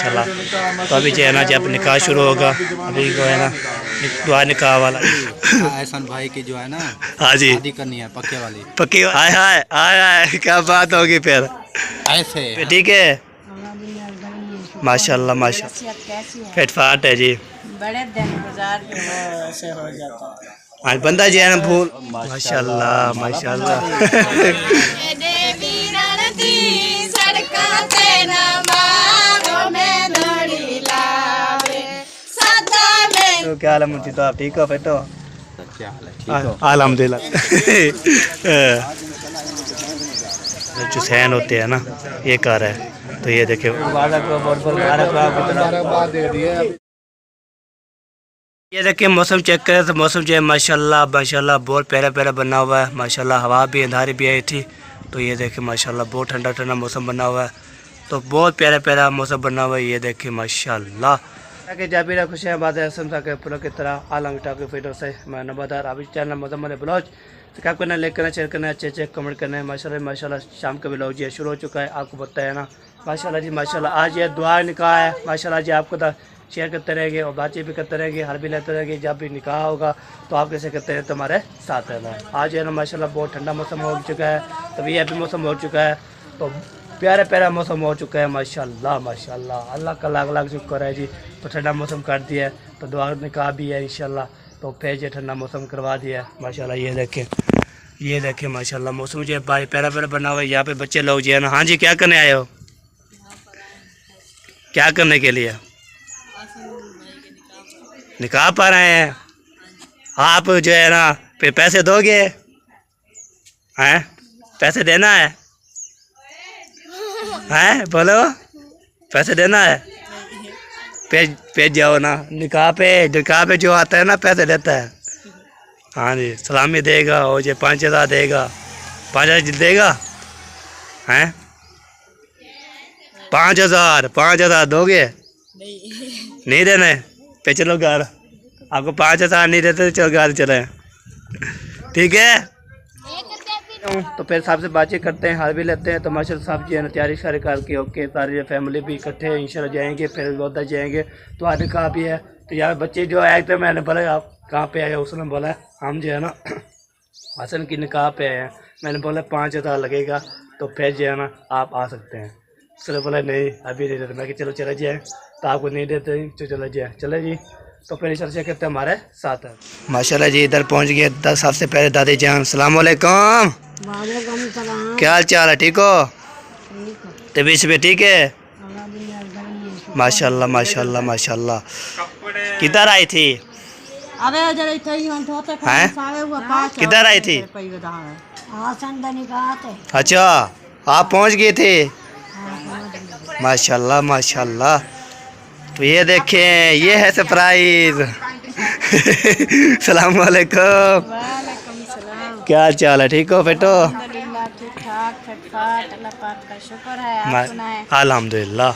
माशाल्लाह। तो अभी जो है ना जब निकाह शुरू होगा, अभी जो है ना दुआ निकाह वाला एहसान भाई की जो है ना, हाँ जी शादी करनी है पक्के वाली। पक्की हाय हाय हाय हाय क्या बात होगी फिर ऐसे ठीक है माशाल्लाह माशाल्लाह फिटफाट है जी। बड़े दिन गुजार के वो ऐसे हो जाता है। आज बंदा जी है ना भूल माशाल्लाह माशाल्लाह तो क्या हाल है मुझे तो आप ठीक हो फिर तो क्या हाल है? ठीक हो? अल्हम्दुलिल्लाह जो सहन होते हैं ना ये कर है तो ये देखिए ये देखिए मौसम चेक करें तो मौसम जो है माशाल्लाह माशाल्लाह बहुत प्यारा प्यारा बना हुआ है माशाल्लाह। हवा भी अंधारी भी आई थी तो ये देखिए माशाल्लाह बहुत ठंडा ठंडा मौसम बना हुआ है। तो बहुत प्यारा प्यारा मौसम बना हुआ है ये देखिए माशाल्लाह। ताकि जाबिरा खुश है बात है समझा के पूरा की तरह आलम के फीडो से मैं नबादार अभी चैनल मजम्मत ब्लॉग सब्सक्राइब करना लाइक करना शेयर करना अच्छे अच्छे कमेंट करना है माशाल्लाह माशाल्लाह। शाम का ब्लॉग जी शुरू हो चुका है आपको पता है ना माशाल्लाह जी माशाल्लाह। आज ये दुआ निकाह है माशाल्लाह जी आपको तो शेयर करते रहेंगे और बातचीत भी करते रहेंगे हर भी लेते रहेंगे। जब भी निकाह होगा तो आप कैसे करते हैं तुम्हारे साथ रहना है। आज है ना माशाल्लाह बहुत ठंडा मौसम हो चुका है तभी अभी मौसम हो चुका है तो प्यारा प्यारा मौसम हो चुका है माशाल्लाह माशाल्लाह। अल्लाह का लाख लाख शुक्र है जी। तो ठंडा मौसम कर दिया है तो दुआ निकाह भी है इंशाल्लाह। तो फिर जो ठंडा मौसम करवा दिया है माशाल्लाह। ये देखें माशाल्लाह मौसम जो है भाई प्यारा प्यारा बना हुआ है। यहाँ पे बच्चे लोग जो है ना हाँ जी क्या करने आए हो क्या करने के लिए निकाह पा रहे हैं आप जो है ना फिर पैसे दोगे हैं पैसे देना है हैं बोलो पैसे देना है पे जाओ ना निकाह पे जो आता है ना पैसे देता है। हाँ जी सलामी देगा और जो 5,000 देगा 5,000 देगा हैं 5,000 दोगे नहीं देने पे चलो घर आपको 5,000 नहीं देते तो चलो घर चले ठीक है। तो फिर साहब से बातचीत करते हैं हाल भी लेते हैं। तो माशाल्लाह साहब जी है ना तैयारी शारी करके ओके सारी फैमिली भी इकट्ठे इंशाल्लाह जाएंगे फिर उधर जाएंगे। तो आज निकाह भी है तो यार बच्चे जो आए थे मैंने बोला आप कहाँ पे आए उसने बोला हम जो है ना हसन की निकाह पे आए हैं। मैंने बोला 5,000 लगेगा तो फिर जो है ना आप आ सकते हैं। उसने बोला नहीं अभी नहीं देते। मैं कि चलो चले जाए तो आपको नहीं देते तो चले जाए चले जी। तो फिर चर्चा करते हमारे साथ है माशाल्लाह जी। इधर पहुंच गए 10 सबसे पहले दादी जान सलाम वालेकुम क्या हाल चाल है ठीक हो तबीयत भी ठीक है माशाल्लाह माशाल्लाह माशाल्लाह। किधर आई थी किधर आई थी अच्छा आप पहुंच गए थे माशाल्लाह माशाल्लाह। तो ये देखें ये है सरप्राइज सलाम वालेकुम क्या हाल चाल है ठीक हो बेटो अल्हम्दुलिल्लाह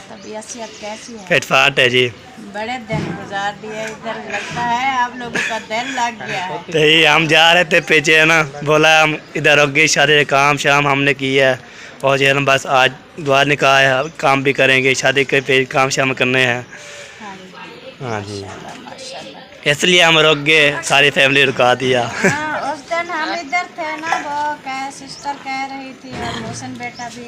फिटफाट है जी। बड़े दिन गुजार दिए इधर लगता है आप लोगों का दिल लग गया है। तो ये हम जा रहे थे पीछे है ना बोला हम इधर होगी शादी काम शाम हमने किया है और जो है ना बस आज दुआ निकाह है काम भी करेंगे शादी के फिर काम शाम करने हैं। हाँ जी इसलिए हम रुक गए सारी फैमिली रुका दिया। उस दिन हम इधर थे ना वो सिस्टर कह रही थी और मोहसिन बेटा भी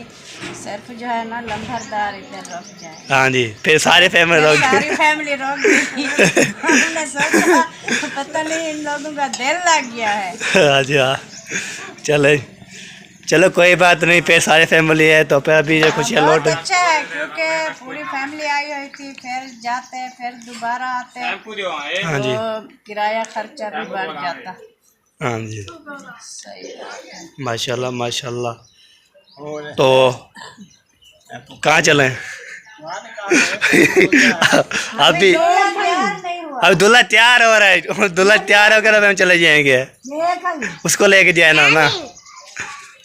सिर्फ जो है ना लंबरदार इधर रुक जाए। हाँ जी फिर सारी फैमिली रुक गई हमने सोचा पता नहीं इन लोगों का दिल लग गया है। हाँ जी हाँ चले चलो कोई बात नहीं फिर सारी फैमिली है तो फिर अभी जो खुशियाँ लौट अच्छा है क्योंकि पूरी फैमिली आई हुई थी फिर जाते फिर दोबारा आते हाँ जी तो किराया खर्चा भी बढ़ जाता। हाँ जी सही माशाल्लाह माशाल्लाह। तो कहाँ चलें अभी अब दूल्हा तैयार हो रहा है दूल्हा तैयार होकर अब हम चले जाएंगे उसको लेके जाए ना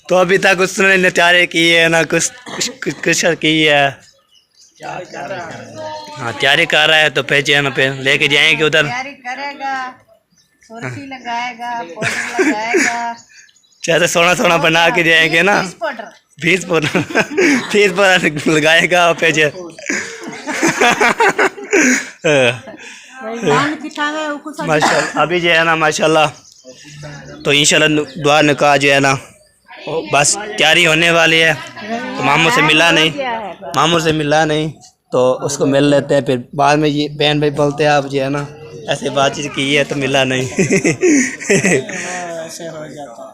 तो अभी तक उसने न तैयारी की है ना कुछ की है हाँ तैयारी कर रहा है तो फिर जो है ना फिर लेके जाएंगे उधर तैयारी करेगा सुर्खी लगाएगा पाउडर लगाएगा जैसे सोना बना के जाएंगे ना 20 पाउडर लगाएगा और फिर माशाल्लाह अभी जो है ना माशाल्लाह तो इंशाल्लाह दुआ निकाह जो है ना वो बस तैयारी होने वाली है। तो मामू से मिला नहीं तो उसको मिल लेते हैं, फिर बाद में ये बहन भाई बोलते हैं आप जो है ना ऐसे बातचीत की है तो मिला नहीं। ऐसे हो जाता है।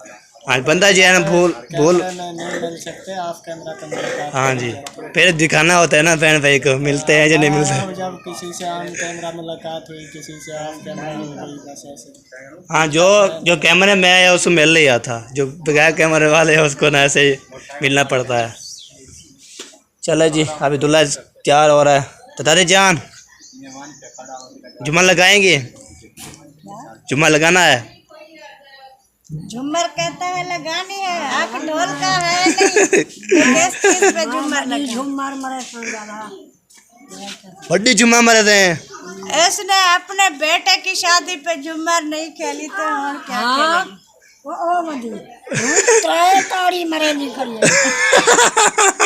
हाँ बंदा जो है ना भूल नहीं मिल सकते ऑफ कैमरा हाँ जी, फिर दिखाना होता है ना बहन भाई को मिलते हैं या नहीं मिलते। जब किसी से ऑन कैमरा मुलाकात हुई, किसी से ऑफ कैमरा हो गई, बस ऐसे। हाँ जो कैमरे में है उसको मिल लिया था, जो बगैर कैमरे वाले है उसको ना ऐसे मिलना पड़ता है। चलो जी अभी दूल्हा तैयार हो रहा है। तो दादी जान जुम्मा लगाएंगे, जुम्मा लगाना है। झूमर कहता है लगानी है, आप ढोल का है नहीं तो किस चीज पे झूमर लगे? झूमर बड्डी जुम्मा मरे थे। इसने अपने बेटे की शादी पे झूमर नहीं खेली तो और क्या खेलेगी?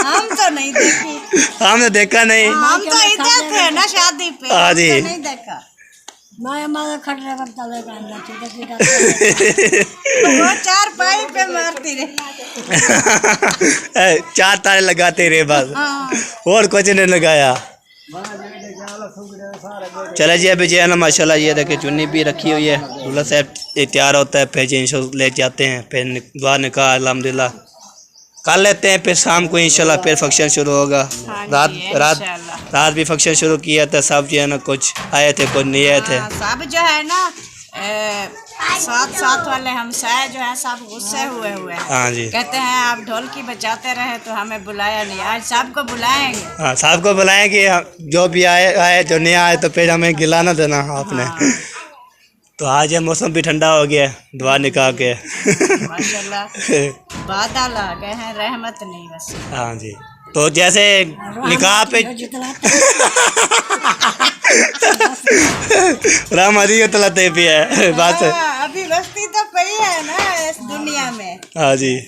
हम तो नहीं देखी, हमने देखा नहीं, हम तो इधर थे ना शादी पे, हाँ जी। तो नहीं देखा। वो चार पाई पे मारती रही। चार तारे लगाते रहे बस, हाँ। और कुछ नहीं लगाया। चले जी अभी जो है ना माशाल्लाह ये देखिए चुन्नी भी रखी हुई है। दूल्हा साहब तैयार होता है, फिर इंशाल्लाह ले जाते हैं, फिर दुआ निकाह अल्हम्दुलिल्लाह कर लेते हैं। फिर शाम को इंशाल्लाह फिर फंक्शन शुरू होगा। हाँ रात भी फंक्शन शुरू किया था, सब जो है ना कुछ आए थे कुछ नहीं आए थे। सब जो है ना साथ वाले हमसाए जो है सब गुस्से हुए हैं। हाँ जी, कहते हैं आप ढोलकी बजाते रहे तो हमें बुलाया नहीं, आज सबको बुलाएंगे। हाँ सबको बुलाएंगे, जो भी आए जो नहीं आए तो फिर हमें गिलाना देना आपने। हाँ। तो आज ये मौसम भी ठंडा हो गया दुआ निकाह के। माशाल्लाह बादल आ गए हैं, रहमत नहीं बस। हाँ जी, तो जैसे निकाह पे रामदी तलाते भी है बात। अभी बस्ती तो पई है ना इस दुनिया में। हाँ जी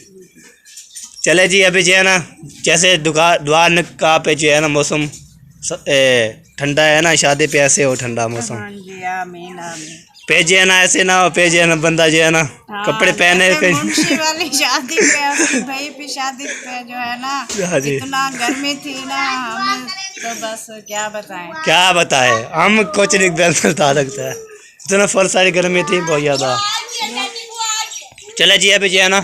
चले जी अभी जो है ना जैसे दुआ निकाह पे जो है ना मौसम ठंडा है ना, शादी पे ऐसे हो ठंडा मौसम। हाँ जी आमीन आमीन। पे जो है ना ऐसे ना हो, पे जो है ना बंदा जो है ना कपड़े पहने मुंशी वाली शादी पे उसकी भाई की शादी पे जो है ना हाँ जी। इतना गर्मी थी ना, हमें तो बस क्या बताएं। हम कुछ नहीं बता सकते हैं, इतना फल सारी गर्मी थी बहुत ज़्यादा। चले जी अभी जो है ना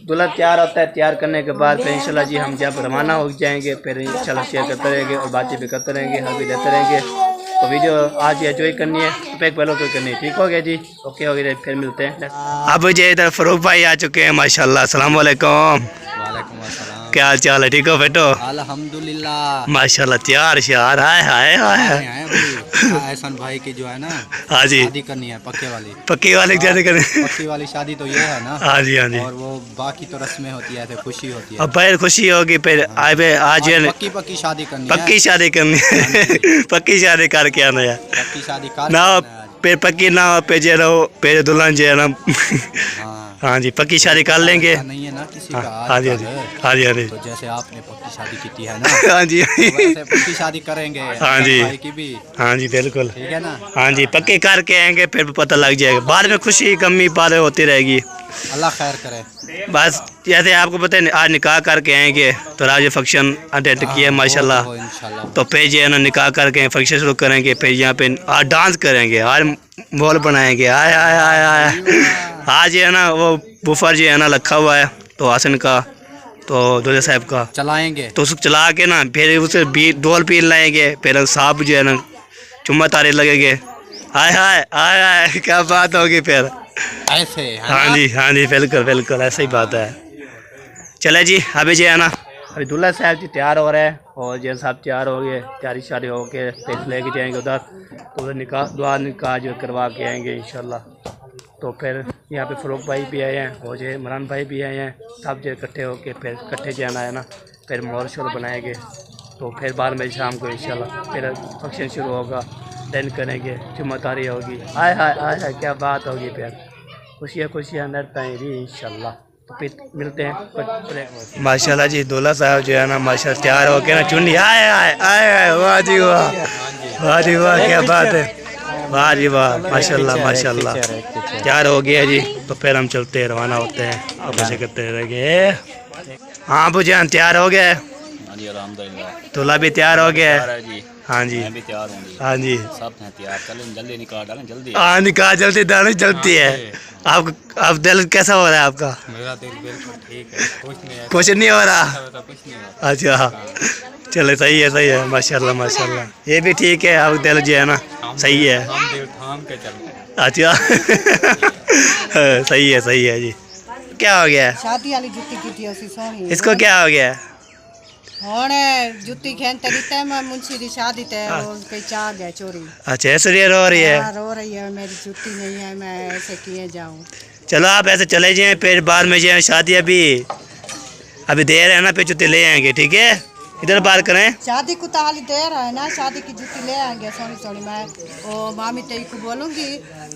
दूल्हा तैयार होता है, तैयार करने के बाद फिर इंशाल्लाह जी हम जब रवाना हो जाएंगे फिर इंशाल्लाह शेयर करते रहेंगे और बातचीत भी करते रहेंगे, हर भी देते रहेंगे। तो वीडियो आज एंजॉय करनी है तो पैक पहले तो करनी है, ठीक हो गया जी, ओके हो गया, फिर मिलते हैं। अब जी इधर फरूक भाई आ चुके हैं माशाल्लाह, अस्सलाम वालेकुम। वालेकुम अस्सलाम। क्या हाल चाल है, ठीक हो बेटो? अल्हम्दुलिल्लाह माशाल्लाह तैयार श्यार हाय हाय हाय। एहसन भाई की जो है ना हाँ जी शादी करनी है पक्के वाली पक्की वाली शादी तो ये है ना। हाँ जी हाँ जी, और वो बाकी तो रस्में होती है, खुशी होती है। अब फिर खुशी होगी, फिर आज पक्की शादी करनी है। पक्की शादी करनी है। पक्की शादी करके आना है, पक्की शादी कर ना फिर पक्की ना हो पे जे रहो पे दुल्हन जो है ना। हाँ जी पक्की शादी कर लेंगे। नहीं है ना किसी का। हाँ जी हाँ जी हाँ जी हाँ जी, तो जैसे आपने पक्की शादी की है ना हाँ जी वैसे पक्की शादी करेंगे हाँ जी भाई की भी। हाँ जी बिल्कुल, ठीक है ना। हाँ जी पक्के करके आएंगे फिर पता लग जाएगा, बाद में खुशी कमी बातें होती रहेगी। अल्लाह खैर करे। बस जैसे आपको पता है आज निकाह करके आएंगे तो आज अटेंड अटेंड किया माशाल्लाह, इंशाल्लाह। तो फिर जो है ना निकाह करके फंक्शन शुरू करेंगे, फिर यहाँ पे आज डांस करेंगे, आज मॉल बनाएंगे। आय आय आय आय आज जो है ना वो बुफर जो है ना रखा हुआ है तो आसन का तो दूल्हे साहब का चलाएंगे, तो उसको चला के ना फिर उसे डोल पीन लाएंगे, फिर साहब जो है ना चुम्मा तारे लगेंगे। आय हाय आय आय क्या बात होगी फिर ऐसे है हाँ जी बिल्कुल बिल्कुल ऐसे ही बात है। चले जी अभी जो है ना अभी दूल्हा साहब जी तैयार हो रहे हैं और जैन साहब तैयार हो गए, तैयारी शारी हो के फिर लेके जाएंगे उधर, तो उधर दुआ निकाह जो करवा के आएंगे इंशाल्लाह। तो फिर यहाँ पे फरूक भाई भी आए हैं और जो इमरान भाई भी आए हैं, सब जो इकट्ठे होके फिर इकट्ठे जाना है ना, फिर मोर शोर बनाएंगे। तो फिर बाद में शाम को इंशाल्लाह फिर फंक्शन शुरू होगा, दिन करेंगे, चुम्मातारी होगी। आय हाय आय हाय क्या बात होगी, फिर खुशियाँ नरताएँ भी इंशाल्लाह। तो फिर मिलते हैं। माशाल्लाह जी दूल्हा साहब जो है ना माशाल्लाह तैयार हो के ना चुन्नी आए आए आए आए, वाह जी वाह, वाह जी वाह, क्या बात है, वाह जी वाह, माशाल्लाह माशाल्लाह तैयार हो गया जी। तो फिर हम चलते हैं, रवाना होते हैं, अब ऐसे करते रहेंगे। हाँ अबू जान तैयार हो गए? दूल्हा भी तैयार हो गया है? हाँ जी, भी तैयार होंगी, हाँ जी, सब हैं तैयार। चलें जल्दी निकाल डालें, जल्दी। हाँ निकाह जल्दी डालनी चलती है। आप अब दिल कैसा हो रहा है आपका? मेरा दिल बिल्कुल ठीक है, कुछ नहीं हो रहा? कुछ नहीं हो अच्छा चले, सही है माशाल्लाह माशाल्लाह, ये भी ठीक है। अब दिल जो है ना सही है, हम दिल थाम के चलते हैं। अच्छा सही है जी। क्या हो गया? शादी वाली जुत्ती की थी उसी सोनी इसको क्या हो गया? होने जुत्ती खेन तरी ते मैं मुंशी दी शादी ते वो कोई चाह गया चोरी। अच्छा इसलिए रो रही है? हाँ, रो रही है, मेरी जुत्ती नहीं है, मैं ऐसे किए जाऊँ। चलो आप ऐसे चले जाएं, फिर बाद में जाए शादी अभी देर है ना, फिर जुत्ती ले आएंगे, ठीक है? इधर बात करें। शादी को ताली देर है ना, शादी की जुत्ती ले आएंगे सोनी सोनी। मैं वो मामी तेरी को बोलूँगी,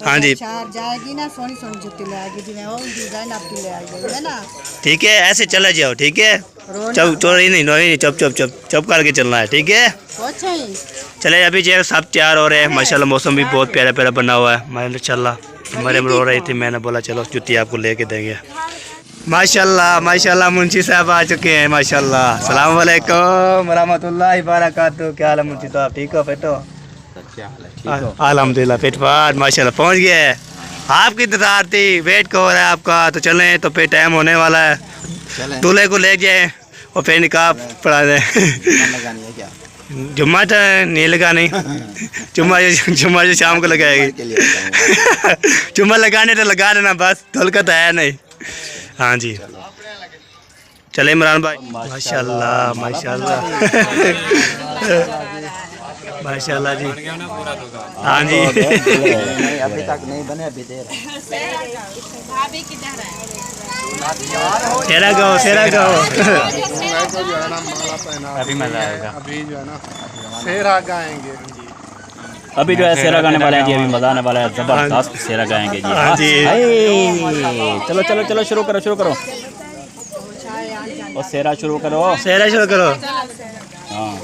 हाँ जी। शहर जाएगी ना, सोनी सोनी जुत्ती ले आएगी, जिन्हें होगी जाइनब की ले आएगी, है ना? ठीक है ऐसे चले जाओ, ठीक है? रोना चुप चोरी नहीं, चुप करके चलना है, ठीक है? कुछ नहीं। चले अभी जो है सब तैयार हो रहे हैं माशाल्लाह, मौसम भी बहुत प्यारा प्यारा बना हुआ है माशाल्लाह। मरियम रो रही थी, मैंने बोला चलो जुत्ती आपको लेके देंगे। माशाल्लाह माशाल्लाह मुंशी साहब आ चुके हैं माशाल्लाह। अस्सलाम वालेकुम रहमतुल्लाहि बरकातहू। क्या हाल है मुंशी साहब, ठीक हो? फिट हो? अल्हम्दुलिल्लाह फिट फाट माशाल्लाह, पहुँच गए। आपकी इंतजार थी, वेट हो रहा है आपका, तो चलें तो फिर टाइम होने वाला है। दूल्हे को ले जाए और फिर निकाह पढ़ा दें। जुम्मा तो नहीं लगानी, जुम्मा जो शाम को लगाएगी। जुम्मा लगाने तो लगा देना बस, धुल का तो है नहीं। हाँ जी चले इमरान भाई। माशाल्लाह माशाल्लाह माशाल्लाह जी। हाँ जी अभी तक नहीं बने, अभी देर सेरा गाओ अभी मजा आएगा। अभी जो है ना सेरा गाएंगे। अभी जो है सेरा गाने वाले हैं जी, अभी मजा आने वाला है, जबरदस्त सेरा गाएंगे जी। हाँ जी। चलो चलो चलो शुरू करो और सेरा शुरू करो। हाँ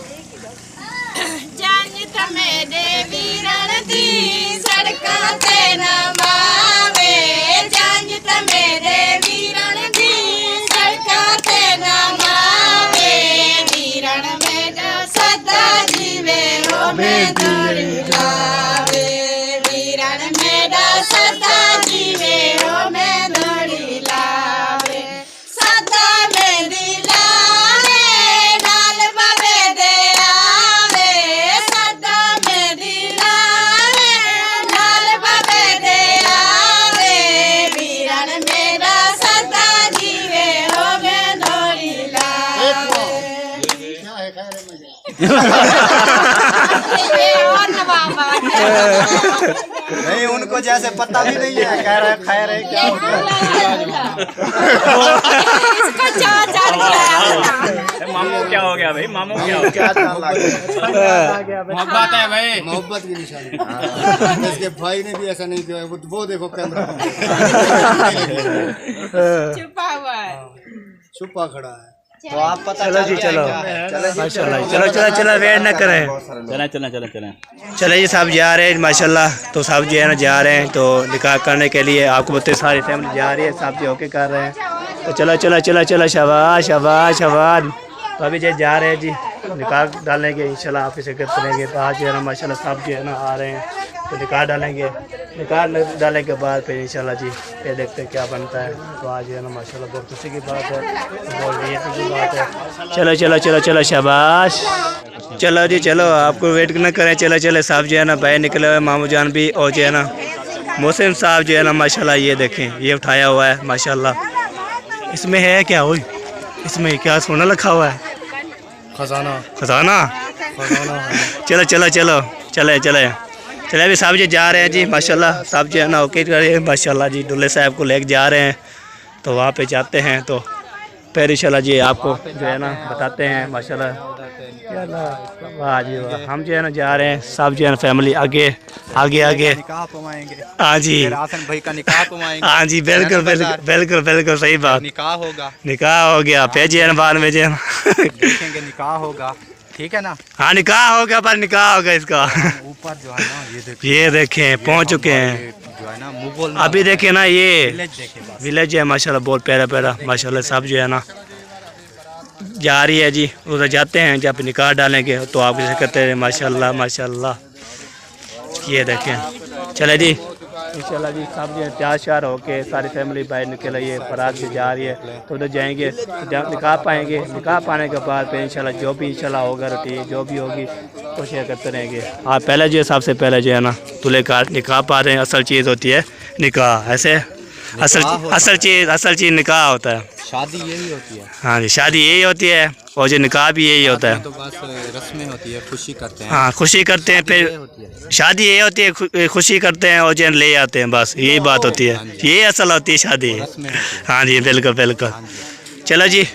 नहीं, उनको जैसे पता भी नहीं है, कह रहे खैर है क्या हो गया। मामू क्या हो गया भाई, मामू क्या हो गया? मोहब्बत है भाई, मोहब्बत की निशानी। इसके भाई ने भी ऐसा नहीं किया, वो देखो कैमरा छुपा खड़ा है। तो आप पता चलो जी चलो माशाल्लाह वेट न करें। चलें। चले जी साहब जा रहे हैं माशाल्लाह। तो साहब जी है ना जा रहे हैं तो निकाह करने के लिए, आपको बताते सारी फैमिली जा रही है, साहब जी होके कर रहे हैं। तो चलो शाबाश। तो अभी जो जा रहे हैं जी निकाह डालेंगे इंशाल्लाह, आप इसे करेंगे। तो आज जो है ना माशाल्लाह साहब जी है ना आ रहे हैं, तो निकाह डालेंगे। निकाह डालने के बाद फिर इंशाल्लाह जी फिर देखते हैं क्या बनता है। तो आज जो है ना माशाल्लाह बहुत खुशी की बात है, बहुत बेहतरीन की बात है। चलो शाबाश। चलो जी चलो, आपको वेट न करें, चले साहब जो है ना बाहर निकले हुए, मामू जान भी, और जो है ना मौसम साहब जो है ना माशाल्लाह ये देखें, ये उठाया हुआ है माशाल्लाह। इसमें है क्या? हुई इसमें क्या सोना रखा हुआ है? खजाना। चले अभी साहब जी जा रहे हैं जी माशाल्लाह। साहब जी है ना ओके कर रहे हैं माशाल्लाह जी, दूल्हे साहब को लेके जा रहे हैं। तो वहाँ पे जाते हैं तो फिर इंशाल्लाह जी आपको जो है ना बताते हैं माशाल्लाह। वाह जी वाह, हम जो है ना जा रहे हैं सब जो है ना फैमिली आगे आगे आगे। निकाह पवाएंगे, हाँ जी, फिर हासन भाई का निकाह पवाएंगे। हाँ जी, बिल्कुल बिल्कुल बिल्कुल बिल्कुल सही बात। निकाह होगा, निकाह हो गया, फिर जो है ना बाद में जो है ना देखेंगे निकाह होगा, ठीक है ना। हाँ निकाह होगा, पर निकाह होगा इसका। ऊपर जो है ना ये देखें पहुंच चुके हैं जो है ना मुगल अभी। देखे ना ये देखे बस। विलेज है माशाल्लाह, बहुत प्यारा प्यारा माशाल्लाह। सब जो है ना जा रही है जी, उधर जाते हैं जब निकाह डालेंगे तो आप जैसे कहते हैं माशाल्लाह माशाल्लाह। ये देखें, चले जी इंशाल्लाह जी सब जो तैयार श्यार होके सारी फैमिली बाहर निकल रही है, बारात भी जा रही है तो उधर जाएंगे, जब निकाह पाएंगे, निकाह पाने के बाद फिर इंशाल्लाह जो भी इंशाल्लाह होगा रूटीन जो भी होगी तो शेयर करते रहेंगे। हाँ पहले जो है सबसे पहले जो है ना दूल्हे का निकाह पा रहे हैं, असल चीज़ होती है निकाह। ऐसे असल चीज़ निकाह होता है, शादी यही होती है। हाँ जी शादी यही होती है और जो निकाह भी यही होता है। तो बस रस्में होती है, खुशी करते हैं। हाँ खुशी करते हैं, फिर शादी ये होती है खुशी करते हैं और जो ले आते हैं, बस यही बात होती है, ये असल होती है शादी। हाँ जी बिल्कुल बिल्कुल। चलो जी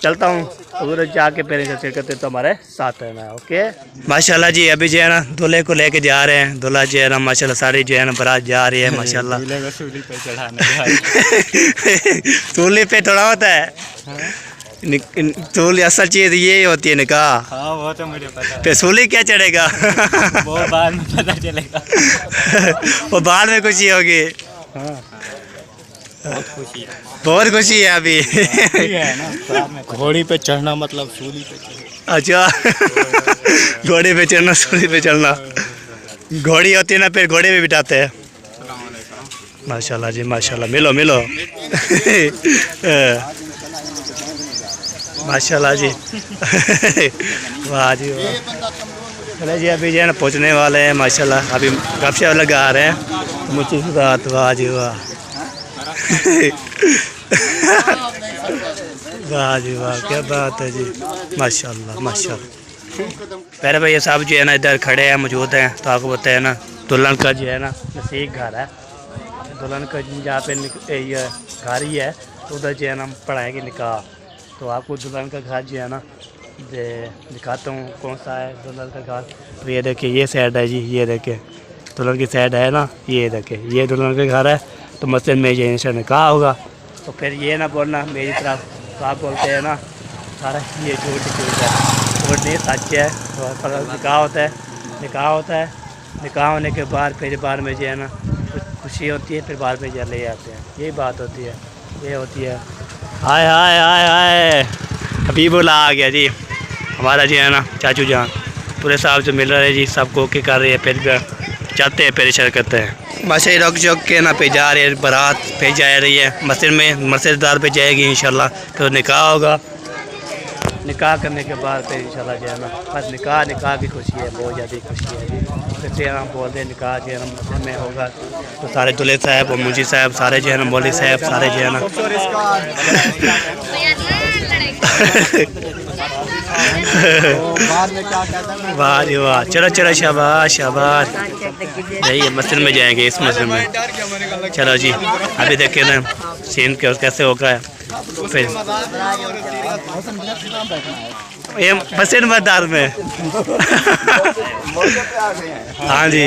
चलता हूँ, उधर जाके फिर चेक करते तो हमारे साथ है ना। ओके माशाल्लाह जी, अभी जो है ना दूल्हे को लेके जा रहे हैं, दूल्हा जो है ना माशाल्लाह सारी जो है ना बारात जा रही है माशाल्लाह। सूली पे चढ़ाने सूली पे थोड़ा होता है, सूली असल चीज़ ये होती है निकाह। हाँ वो तो मुझे पता है। फिर सूली क्या चढ़ेगा वो बाद में पता चलेगा। वो बाद में खुशी होगी। बहुत खुशी है अभी। घोड़ी पे चढ़ना मतलब सूली पे चढ़ना। अच्छा घोड़े पे चढ़ना, सूली पे चढ़ना। घोड़ी होती है ना, फिर घोड़े पे बिठाते हैं। माशाल्लाह जी माशाल्लाह, मिलो मिलो। माशाल्लाह जी। वाह जी वाह। चले जी अभी जो है ना पहुँचने वाले हैं माशाल्लाह, अभी गपशप लगा रहे हैं मुझे साथ। वाह जी वाह। वाह जी वाह, क्या बात है जी, माशाल्लाह माशाल्लाह। पहले भाई ये सब जो है ना इधर खड़े हैं मौजूद हैं, तो आपको बताया ना दुल्हन का जो है ना नसीब घर है, दुल्हन का जहाँ पे ये घर ही है तो उधर जो है ना पढ़ाएंगे निकाह। तो आपको दुल्हन का घर जो है ना दिखाता हूँ कौन सा है दुल्हन का घर। तो ये देखिए ये साइड है जी, ये देखिए दुल्हन की साइड है ना, ये देखिए ये दुल्हन का घर है। तो मस्जिद में ये इंशाल्लाह निकाह होगा। तो फिर ये ना बोलना मेरी तरफ, तो आप बोलते हैं ना सारा ये झूठ है, झूठ नहीं सच है। तो निकाह होता है, निकाह होता है, निकाह होने के बाद फिर बाद में जो है ना कुछ खुशी होती है, फिर बाद में जो ले आते हैं, यही बात होती है, ये होती है। हाय हाय हाय हाय, हबीबुल्ला आ गया जी हमारा जो है ना चाचू जान, पूरे साहब से मिल रहे हैं जी, सबको ओके कर रही है। फिर चलते हैं, फिर शेयर करते हैं। माशा रोक चौक के ना पे जा रही है बारात, पे जा रही है मस्जिद में, मस्जिदार पे जाएगी इंशाल्लाह। फिर निकाह होगा, निकाह करने के बाद फिर इंशाल्लाह जो है ना बस निकाह की खुशी है, बहुत ज़्यादा खुशी है जी। फिर हम बोलते हैं निकाह जो है ना मस्जिद में होगा, तो सारे दूल्हे साहब और मुंशी साहब सारे जो है ना मौलवी साहब सारे जो है ना वाह जी वाह। चलो चलो शाबाश शाबाश, यही मस्जिद में जाएंगे, इस मस्जिद में। चलो जी अभी देखे ना सीन कैसे होगा। फिर ये मस्जिद मदार में। हाँ जी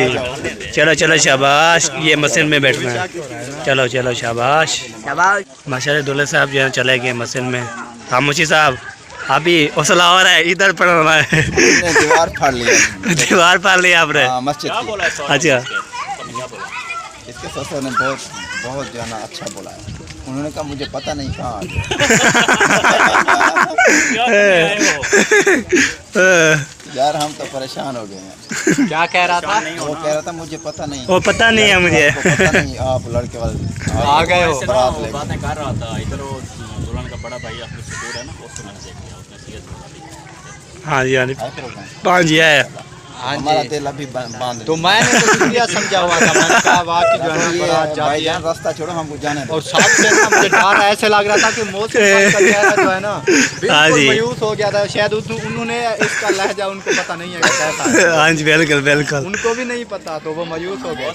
चलो चलो शाबाश, ये मस्जिद में बैठना है। चलो चलो शाबाश माशाल्लाह। दूल्हे साहब जो है चले गए मस्जिद में। खामोशी साहब अभी हौसला हो रहा है, इधर पढ़ना है। दीवार फाड़ लिया, दीवार फाड़ लिया आपने। मस्जिद की। अच्छा इसके ससुर ने बहुत जो है ना अच्छा बोला है। उन्होंने कहा मुझे पता नहीं कहाँ यार हम तो परेशान हो गए हैं। क्या कह रहा था? वो कह रहा था मुझे पता नहीं, वो पता नहीं है मुझे। पता नहीं आप लड़के वाले आ गए हो बारात लेके। बातें कर रहा था इधर, वो दुल्हन का बड़ा भाई अपने ससुर है ना, उसको मैंने देख लिया, उसने सीरियस बोला। हाँ जी हाँ जी पाँच जी है हमारा दिल अभी बांध। तो मैंने तो शुक्रिया समझा हुआ था, मैंने कहा वाह कि जो है ना बारात जाती है। रास्ता छोड़ो हमको जाने दो। और साथ से ना मुझे डर ऐसे लग रहा था कि मौत से जो है ना बिल्कुल मायूस हो गया था। शायद उन्होंने इसका लहजा उनको पता नहीं है कैसा है। हाँ जी बिल्कुल बिल्कुल, उनको भी नहीं पता, तो वो मायूस हो गए।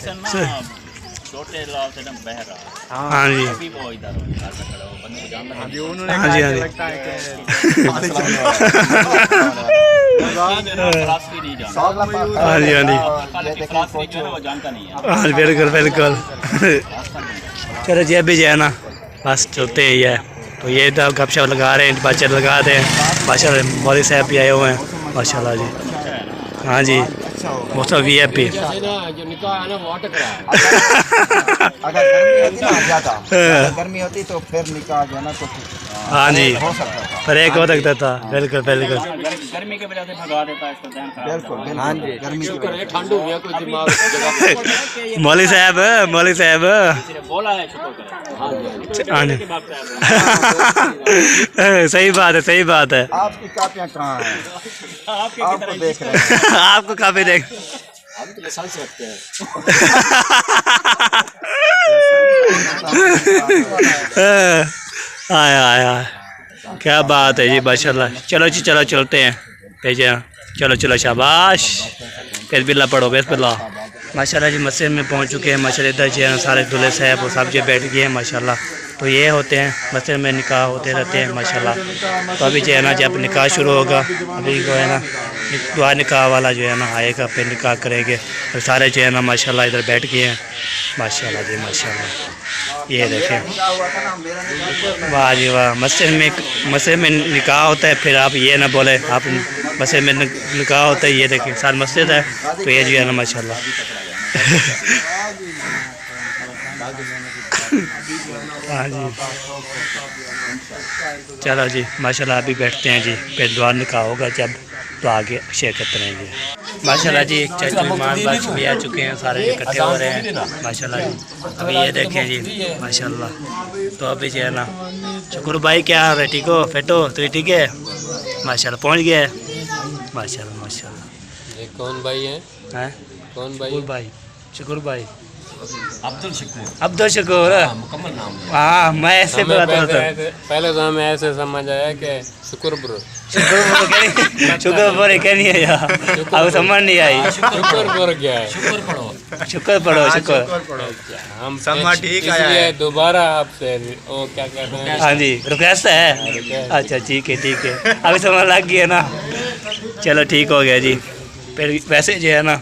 छोटे लाल से एकदम बह रहा है। हाँ जी अभी वो इधर खड़ा हो बंदे को जानता नहीं। उन्होंने हाँ जी, हाँ जी। लगता है कि फिलासफी नहीं जानता। हाँ जी, हाँ जी। फिलासफी जो है वो जानता नहीं है। हाँ बिल्कुल बिल्कुल। चलो जी अभी जो है ना बस चलते ही है। तो ये तो गपशप लगा रहे हैं, बातचीत लगा रहे हैं। माशाल्लाह मौलवी साहब भी आए हुए हैं माशाल्लाह जी। हाँ जी वो सब VIP। अगर गर्मी होती ना ज़्यादा, अगर गर्मी होती तो फिर निकाह जो है ना कुछ हाँ जी हो सकता था। पर एक हो सकता था। बिल्कुल बिल्कुल गर्मी की वजह से भगा देता है इसको ध्यान खराब। बिल्कुल बिल्कुल गर्मी की वजह से। ठंड हो गया कोई दिमाग मौलवी साहब बोला है शुक्र करें। हाँ जी सही बात है। आपकी कापियाँ कहाँ हैं? आपको देख रहे हैं। आपको काफी देख हम तो लाइसेंस रखते हैं। आया क्या बात है जी माशाल्लाह। चलो जी चलो चलते हैं भेजे। चलो शाबाश फिर बिल्ला पढ़ो बिस्मिल्लाह। माशाल्लाह जी मस्जिद में पहुंच चुके हैं माशाल्लाह। इधर जो है सारे दूल्हे साहब वो सब जो बैठ गए हैं माशाल्लाह। तो ये होते हैं मस्जिद में निकाह होते रहते हैं माशाल्लाह। तो अभी जो है ना जब निकाह शुरू होगा अभी जो है ना दुआ निकाह वाला जो है ना आएगा फिर निकाह करेंगे। और सारे जो है ना माशाल्लाह इधर बैठ गए हैं माशाल्लाह जी माशाल्लाह। ये देखें वाह जी वाह। मस्जिद में निकाह होता है फिर आप ये ना बोले आप मस्जिद में निकाह होता है। ये देखें सारी मस्जिद है तो ये जो है ना माशाल्लाह। हाँ जी चलो जी माशाल्लाह अभी बैठते हैं जी फिर दुआ निकाह होगा जब तो आगे शिरकत करेंगे माशाल्लाह जी। एक चाचा मेहमान बात भी आ चुके हैं सारे इकट्ठे हो रहे हैं माशाल्लाह जी। अभी ये देखें जी माशाल्लाह। तो अभी जो है ना शुक्र भाई क्या हाल है? ठीक हो फेटो तो ठीक है माशाल्लाह पहुँच गया है माशाल्लाह। ये कौन भाई है? हैं कौन भाई? शुक्र भाई अब्दुल शकूर। मुकम्मल नाम है। हाँ मैं ऐसे बात करता हूँ। पहले तो हमें ऐसे समझ आया कि शुक्र ब्रो शुक्र कहनी है यार अब समझ नहीं आई। शुक्र ब्रो क्या है? शुक्र पढ़ो शुक्र। हम समझ ठीक आया इसलिए है। दोबारा आपसे वो क्या कहते हैं हाँ जी रिक्वेस्ट है। अच्छा ठीक है अभी समझ लग गया ना। चलो ठीक हो गया जी। फिर वैसे जो है ना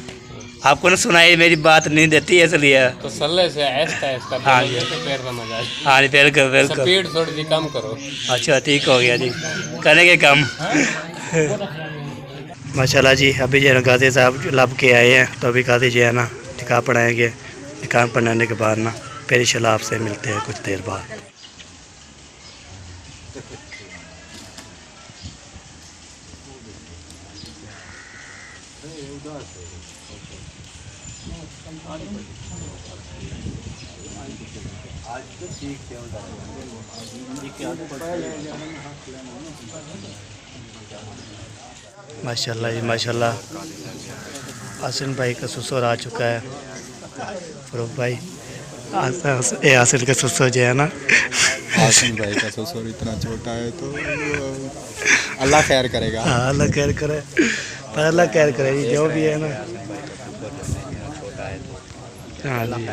आपको ना सुनाई मेरी बात नहीं देती है इसलिए। तो सल्ले से ऐसा हाँ जी। पैर समझ आए। हाँ जी बिल्कुल स्पीड थोड़ी सी कम करो। अच्छा ठीक हो गया जी करेंगे कम। माशाल्लाह जी अभी जो है ना गाजी साहब लब के आए हैं तो अभी गाजी जो है ना निकाह पढ़ाएंगे। निकाह पढ़ाने के बाद ना फिर इंशाल्लाह आपसे मिलते हैं कुछ देर बाद। माशाल्लाह जी माशाल्लाह। आसिन भाई का ससुर आ चुका है फरूक भाई। आसिन का ससुर जो है ना आसिम भाई का ससुर इतना छोटा है तो अल्लाह खैर करेगा। हाँ अल्लाह खैर करे पर अल्लाह खैर करे जी जो भी है ना। हाँ जी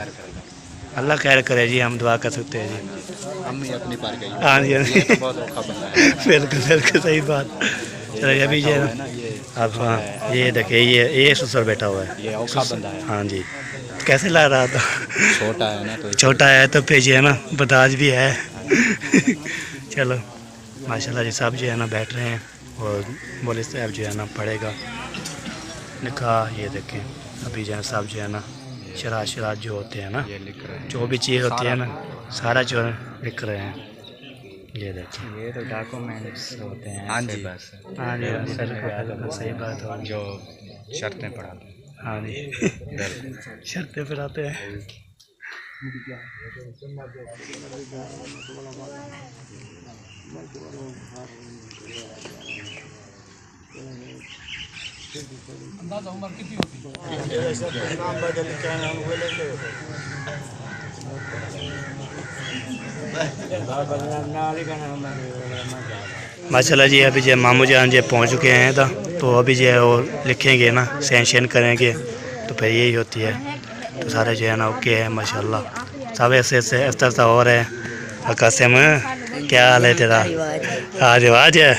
अल्लाह खैर करे जी हम दुआ कर सकते हैं जी। हम ही अपनी पार गई। हाँ जी हाँ जी बहुत औखा बंदा है। बिल्कुल सही बात। चलो अभी जो है ना अब हाँ ये देखिए ये ससुर बैठा हुआ है। ये औखा बंदा है। हाँ जी कैसे लग रहा था? छोटा है ना तो छोटा है तो फिर जो है ना बदाज भी है। चलो माशाल्लाह जी सब जो है ना बैठ रहे हैं और मौलवी साहब जो है ना पढ़ेगा निकाह। ये देखें अभी जो है सब जो है ना शरात जो होते हैं ना ये लिख रहे हैं। जो भी चीज़ होती है ना सारा जो है लिख रहे हैं। ये देखिए ये तो डॉक्यूमेंट्स होते हैं। हाँ जी बस हाँ जी हाँ जी बिल्कुल सही बात है। जो शर्तें पढ़ाते हैं। हाँ जी शर्तें पर आते हैं। माशाल्लाह जी अभी जो मामू जान जो पहुँच चुके हैं तो अभी जो है वो लिखेंगे ना सैन करेंगे तो फिर यही होती है तो सारे जो है ना ओके है माशाल्लाह, सब ऐसे ऐसे इस तरह से हो रहे हैं। कासिम क्या हाल है तेरा? हाँ रिवाज है।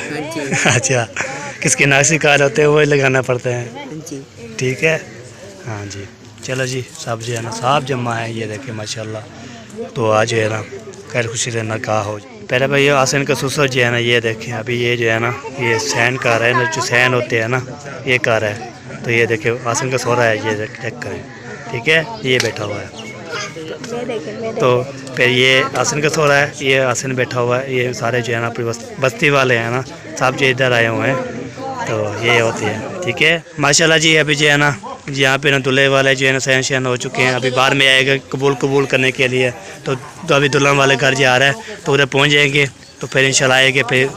अच्छा, किसके नाक काल होते हैं वही लगाना पड़ते हैं, ठीक है। हाँ जी, चलो जी, सब जो है ना साफ जमा है, ये देखे माशाल्लाह। तो आज जो है ना खैर खुशी रहना कहा हो। पहले भाई ये आसन का ससुर जो है ना, ये देखें अभी ये जो है ना ये सैन कार है ना, जो सैन होते हैं ना ये कार है। तो ये देखे आसन का सोरा है, ये चेक करें, ठीक है, ये बैठा हुआ है। तो फिर ये आसन का सोरा है, ये आसन बैठा हुआ है। ये सारे जो है ना अपनी बस्ती वाले हैं ना, सब जो इधर आए हुए हैं, तो ये होती है, ठीक है माशाल्लाह जी। अभी जो है ना यहाँ पे ना दूल्हे वाले जो है ना सैन शैन हो चुके हैं, अभी बाहर में आएगा कबूल करने के लिए। तो अभी दुल्हन वाले घर जा रहा है, तो उधर पहुँच जाएंगे, तो फिर इंशाल्लाह आएंगे, फिर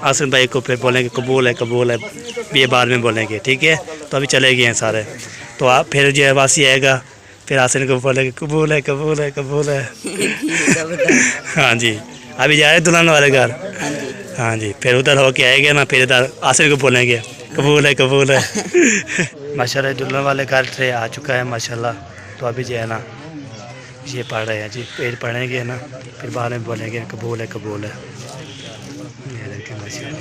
आसन भाई को फिर बोलेंगे कबूल है, ये बाद में बोलेंगे, ठीक है। तो अभी चले गए हैं सारे, तो आप फिर जो है वासी आएगा, फिर आसन को बोलेंगे कबूल है। हाँ जी, अभी जा रहे हैं दुल्हन वाले घर। हाँ जी, फिर उधर होके आएंगे ना, फिर इधर आसन को बोलेंगे कबूल है। माशाल्लाह दुल्हन वाले घर से आ चुका है माशाल्लाह। तो अभी जो है ना ये पढ़ रहे हैं जी, फिर पढ़ेंगे ना, फिर बाद में बोलेंगे कबूल है। ये देखिए माशाल्लाह।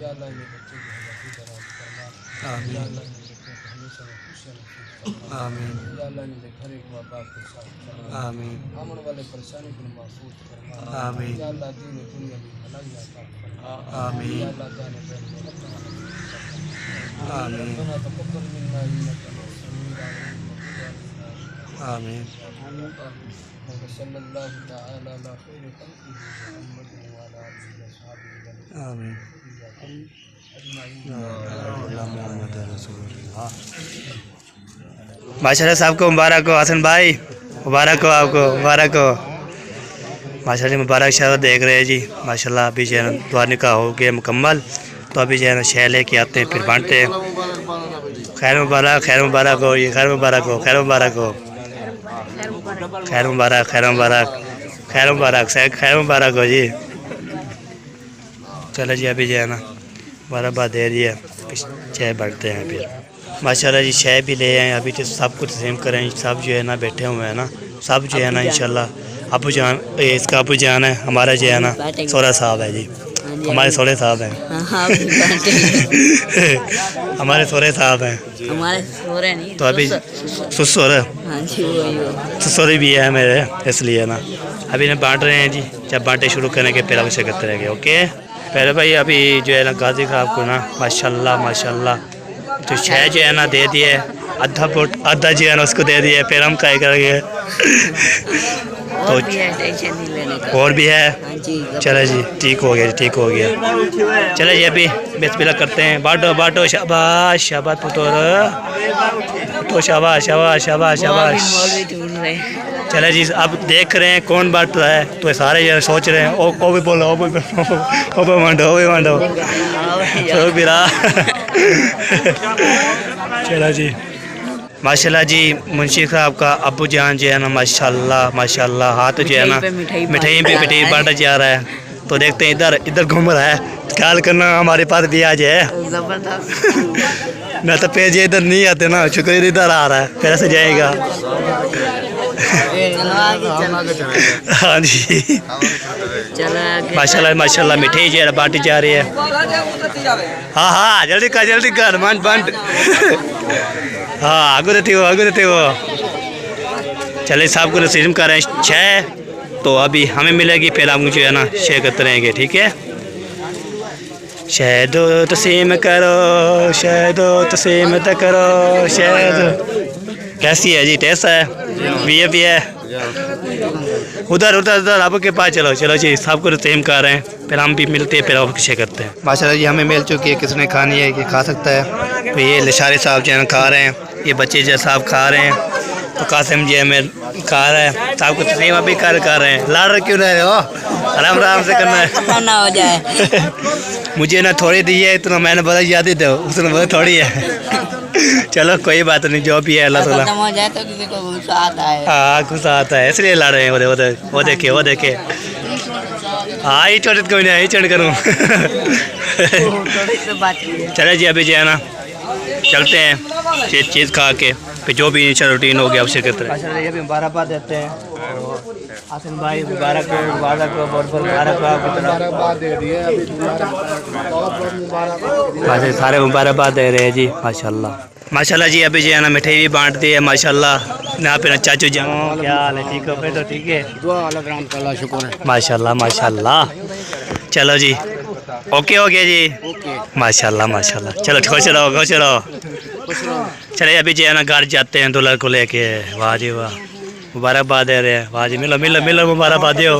या अल्लाह ने बच्चे की हयाती दराज फरमा आमीन या अल्लाह ने बच्चे को हमेशा खुशियां नसीब फरमा आमीन या अल्लाह ने घर एक बाप के साथ फरमा आमीन आमन वाले परेशानी को महसूस फरमा आमीन या अल्लाह दीन दुनिया में भलाई अता फरमा आमीन या अल्लाह जाने पर आमीन रब्बना तक़ब्बल मिन्ना इन्नका अंतस-समीउल अलीम आमीन सल्लल्लाहु तआला अला खैरि खल्क़िही मुहम्मद व अला आलिहि व अस्हाबिहि आमीन माशाल्लाह साहब को मुबारक हो, हसन भाई मुबारक हो, आपको मुबारक हो माशाल्लाह। मुबारक शहर देख रहे हैं जी माशाल्लाह। अभी जो है ना दुआ निकाह हो गया मुकम्मल, तो अभी जो है ना शह लेके आते हैं, फिर बांटते हैं। खैर मुबारक हो, ये खैर मुबारक हो, खैर मुबारक हो, खैर मुबारक, खैर मुबारक, खैर मुबारक, खैर मुबारक हो जी। चलो जी अभी जो है ना बराबर दे रही है, चाय बढ़ते हैं फिर माशाल्लाह जी। चाय भी ले आए, अभी तो सब कुछ तस्लीम करें, सब जो है ना बैठे हुए हैं ना, सब जो है ना इंशाल्लाह अबू जान, ये इसका अबू जान है, हमारा जो है ना सोहरा साहब है जी, हमारे सोहरे साहब हैं। हमारे सोहरे साहब हैं, हमारे सोरे नहीं तो अभी ससुर हाँ जी वही ससुर भी है मेरे, इसलिए ना अभी इन्हें बांट रहे हैं जी। जब बांटे शुरू करेंगे फिर अवश्य करते रहेंगे। ओके पहले भाई अभी जो है ना गाजी साहब को ना माशाल्लाह माशाल्लाह तो छः जो है ना दे दिए, आधा बोट आधा जो है ना उसको दे दिए, फिर हम क्या करेंगे। और भी है, टेंशन नहीं लेने का। और भी है, हाँ जी चलो जी ठीक हो गया, ठीक हो गया। चलो जी अभी बिस्मिल्लाह करते हैं। बांटो बांटो, शाबाश शाबाश पुत्र, तो शाबाश शाबाश शाबाश शाबाश। मौलवी ढूंढ रहे हैं। चलो जी अब देख रहे हैं कौन बांट रहा है, तो सारे ये सोच रहे हैं ओ भी बोलो, ओ भी मांडो, ओ भी मांडो, तो बिरा। चलो जी माशाल्लाह जी, मुंशी साहब का अब्बू जान जो है ना माशाल्लाह माशाल्लाह हाथ जो है ना मिठाई पे मिठाई बांटा जा रहा है। तो देखते हैं इधर इधर घूम रहा है, ख्याल करना हमारे पास भी आ जाए। जबरदस्त। न तो पेज इधर नहीं आते ना, शुक्र इधर आ रहा है, फिर से जाएगा। हाँ जी चलो माशाल्लाह माशाल्लाह मिठाई जो है बांटी जा रही है। हाँ हाँ जल्दी कर मान बंद। हाँ आगू देते हो। चले साहब को रसीम कर रहे हैं 6, तो अभी हमें मिलेगी, फिर हम जो है ना शेयर करते रहेंगे। ठीक है, शहदो तसीम करो, शहदो तसीम करो, शहदो। कैसी है जी, टेस्ट है, भी है। उधर आपके पास चलो जी, सबको रसीम कर रहे हैं, फिर हम भी मिलते हैं, फिर आप शेयर करते हैं। माशाल्लाह जी हमें मिल चुकी है, किसने खानी है कि खा सकता है। तो ये लिशारी साहब जो है खा रहे हैं, ये बच्चे जो साहब खा रहे हैं, तो कासिम जी हमें खा रहे हैं, साहब को तस्लीम अभी कर रहे हैं। लाड़ क्यों रहे हो, आराम से करना है ना हो जाए। मुझे ना थोड़ी दी है, इतना मैंने बोला याद ही दो, उसने बोला थोड़ी है। चलो कोई बात नहीं, जो भी है अल्लाह ताला। खत्म हो जाए तो किसी को गुस्सा आता है। हाँ गुस्सा आता है, इसलिए लड़ रहे हैं। वो देखे हाँ ही चोट कोई नहीं, चोट करूँ। चले जी अभी जो है ना चलते हैं, चीज़ खा के फिर जो भी इंशाल्लाह रूटीन हो गया उससे करते हैं। ये भी मुबारकबाद देते हैं आसिम भाई, मुबारक बहुत मुबारकबाद दे दिए अभी मुबारक, सारे मुबारकबाद दे रहे हैं जी। माशाल्लाह जी अभी जो है ना मिठाई भी बांट दी है माशाल्लाह। यहाँ पे ना चाचू जाओ, क्या हाल है, ठीक हो? फिर तो ठीक है, शुक्र है। माशाल्लाह। चलो जी ओके हो गया जी, माशाल्लाह। चलो खुश रहो। चले अभी जो है ना घर जाते हैं दुल्हन को लेके। वाह जी वाह, मुबारकबाद दे रहे हैं। वाह जी, मिलो मुबारकबाद दो।